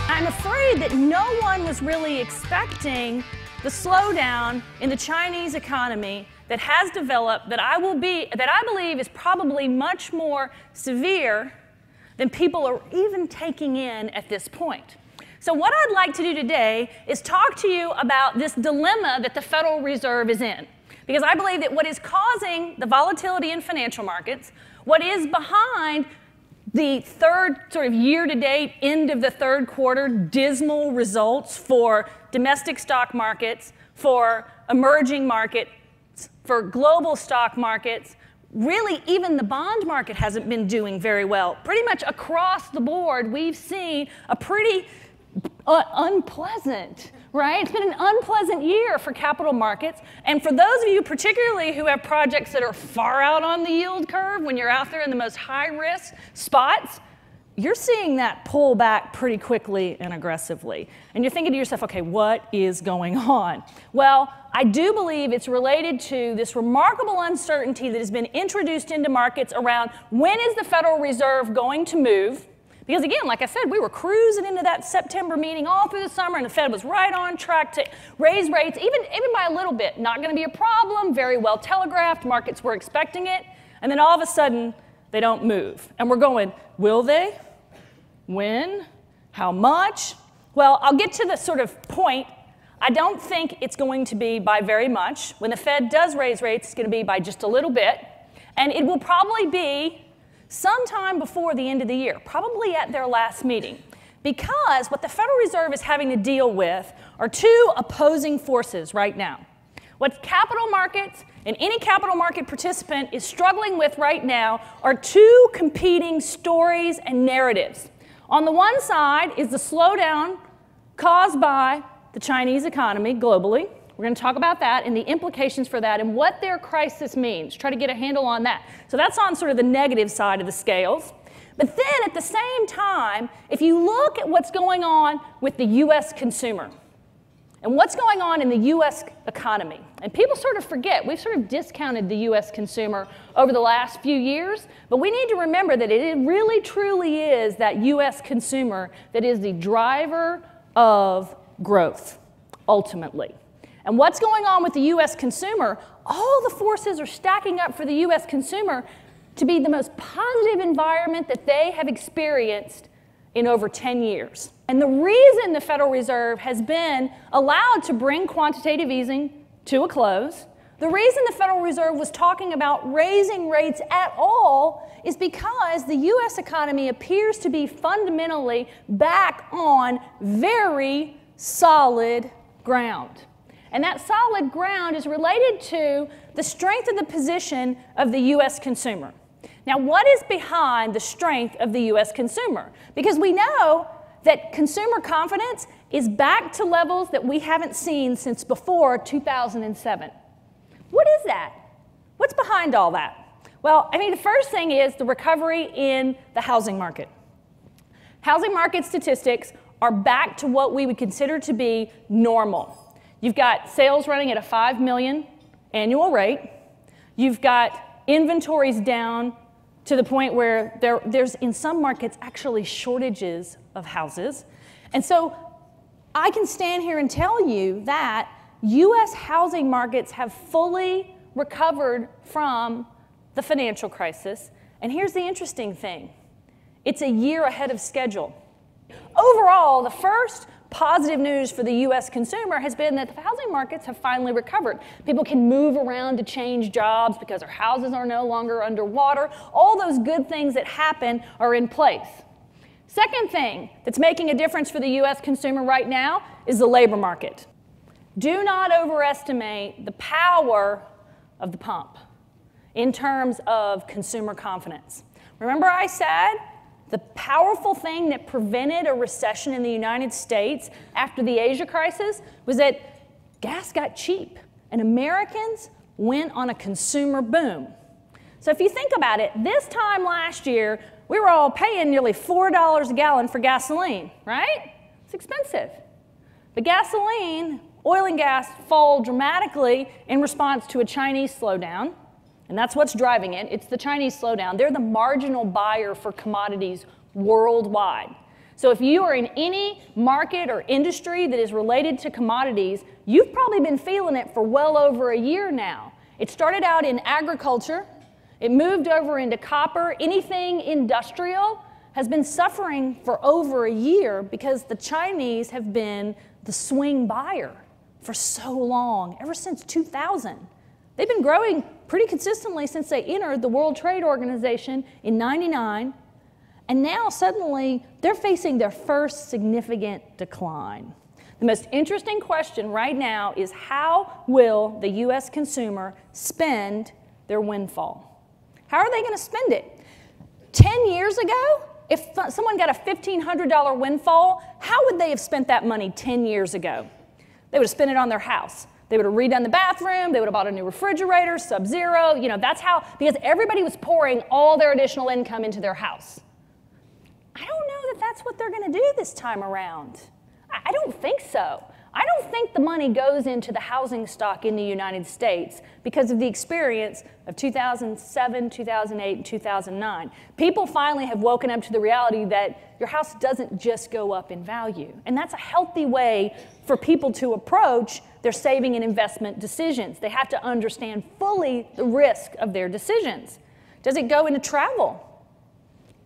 I'm afraid that no one was really expecting the slowdown in the Chinese economy that has developed that I believe is probably much more severe than people are even taking in at this point. So what I'd like to do today is talk to you about this dilemma that the Federal Reserve is in. Because I believe that what is causing the volatility in financial markets, what is behind the third sort of year-to-date, end of the third quarter, dismal results for domestic stock markets, for emerging markets, for global stock markets, really even the bond market hasn't been doing very well. Pretty much across the board, we've seen a pretty unpleasant, right? It's been an unpleasant year for capital markets. And for those of you particularly who have projects that are far out on the yield curve, when you're out there in the most high-risk spots, you're seeing that pull back pretty quickly and aggressively. And you're thinking to yourself, okay, what is going on? Well, I do believe it's related to this remarkable uncertainty that has been introduced into markets around when is the Federal Reserve going to move. Because again, like I said, we were cruising into that September meeting all through the summer, and the Fed was right on track to raise rates, even by a little bit. Not going to be a problem, very well telegraphed, markets were expecting it, and then all of a sudden, they don't move. And we're going, will they? When? How much? Well, I'll get to the sort of point. I don't think it's going to be by very much. When the Fed does raise rates, it's going to be by just a little bit, and it will probably be sometime before the end of the year, probably at their last meeting. Because what the Federal Reserve is having to deal with are two opposing forces right now. What capital markets and any capital market participant is struggling with right now are two competing stories and narratives. On the one side is the slowdown caused by the Chinese economy globally. We're going to talk about that and the implications for that and what their crisis means. Try to get a handle on that. So that's on sort of the negative side of the scales. But then at the same time, if you look at what's going on with the U.S. consumer and what's going on in the U.S. economy, and people sort of forget, we've sort of discounted the U.S. consumer over the last few years, but we need to remember that it really truly is that U.S. consumer that is the driver of growth, ultimately. And what's going on with the U.S. consumer, all the forces are stacking up for the U.S. consumer to be the most positive environment that they have experienced in over 10 years. And the reason the Federal Reserve has been allowed to bring quantitative easing to a close, the reason the Federal Reserve was talking about raising rates at all is because the U.S. economy appears to be fundamentally back on very solid ground. And that solid ground is related to the strength of the position of the U.S. consumer. Now, what is behind the strength of the U.S. consumer? Because we know that consumer confidence is back to levels that we haven't seen since before 2007. What is that? What's behind all that? Well, I mean, the first thing is the recovery in the housing market. Housing market statistics are back to what we would consider to be normal. You've got sales running at a 5 million annual rate. You've got inventories down to the point where there's, in some markets, actually shortages of houses. And so I can stand here and tell you that U.S. housing markets have fully recovered from the financial crisis. And here's the interesting thing. It's a year ahead of schedule. Overall, the first positive news for the U.S. consumer has been that the housing markets have finally recovered. People can move around to change jobs because their houses are no longer underwater. All those good things that happen are in place. Second thing that's making a difference for the U.S. consumer right now is the labor market. Do not overestimate the power of the pump in terms of consumer confidence. Remember I said the powerful thing that prevented a recession in the United States after the Asia crisis was that gas got cheap and Americans went on a consumer boom. So if you think about it, this time last year, we were all paying nearly $4 a gallon for gasoline, right? It's expensive. But gasoline, oil and gas fall dramatically in response to a Chinese slowdown. And that's what's driving it. It's the Chinese slowdown. They're the marginal buyer for commodities worldwide. So if you are in any market or industry that is related to commodities, you've probably been feeling it for well over a year now. It started out in agriculture. It moved over into copper. Anything industrial has been suffering for over a year because the Chinese have been the swing buyer for so long, ever since 2000. They've been growing pretty consistently since they entered the World Trade Organization in '99, and now suddenly they're facing their first significant decline. The most interesting question right now is how will the US consumer spend their windfall? How are they going to spend it? 10 years ago, if someone got a $1,500 windfall, how would they have spent that money 10 years ago? They would have spent it on their house. They would have redone the bathroom. They would have bought a new refrigerator, Sub-Zero. You know, that's how, because everybody was pouring all their additional income into their house. I don't know that that's what they're going to do this time around. I don't think so. I don't think the money goes into the housing stock in the United States because of the experience of 2007, 2008, and 2009. People finally have woken up to the reality that your house doesn't just go up in value. And that's a healthy way for people to approach their saving and investment decisions. They have to understand fully the risk of their decisions. Does it go into travel?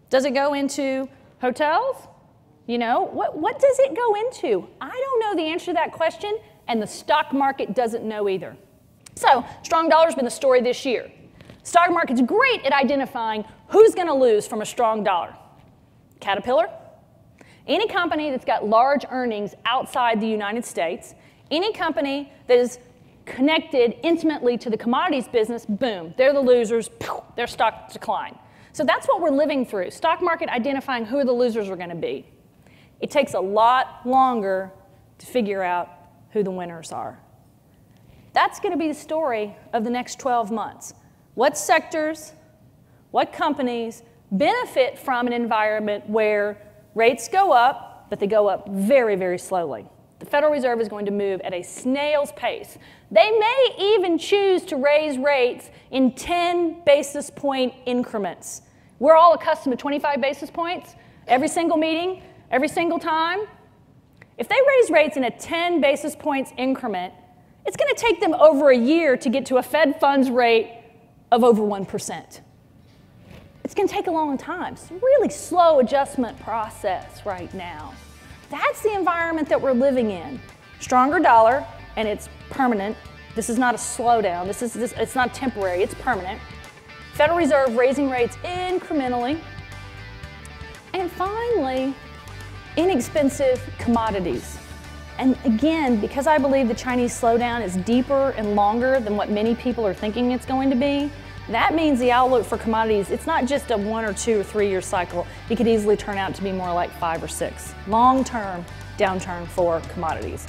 Does it go into hotels? You know, what does it go into? I don't know the answer to that question, and the stock market doesn't know either. So, strong dollar's been the story this year. Stock market's great at identifying who's going to lose from a strong dollar. Caterpillar, any company that's got large earnings outside the United States, any company that is connected intimately to the commodities business, boom, they're the losers, their stock decline. So that's what we're living through. Stock market identifying who the losers are going to be. It takes a lot longer to figure out who the winners are. That's going to be the story of the next 12 months. What sectors, what companies benefit from an environment where rates go up, but they go up very, very slowly? The Federal Reserve is going to move at a snail's pace. They may even choose to raise rates in 10 basis point increments. We're all accustomed to 25 basis points every single meeting. Every single time. If they raise rates in a 10 basis points increment, it's going to take them over a year to get to a Fed funds rate of over 1%. It's going to take a long time. It's a really slow adjustment process right now. That's the environment that we're living in. Stronger dollar, and it's permanent. This is not a slowdown. It's not temporary. It's permanent. Federal Reserve raising rates incrementally. And finally, inexpensive commodities. And again, because I believe the Chinese slowdown is deeper and longer than what many people are thinking it's going to be, that means the outlook for commodities, it's not just a 1 or 2 or 3 year cycle. It could easily turn out to be more like 5 or 6. Long-term downturn for commodities.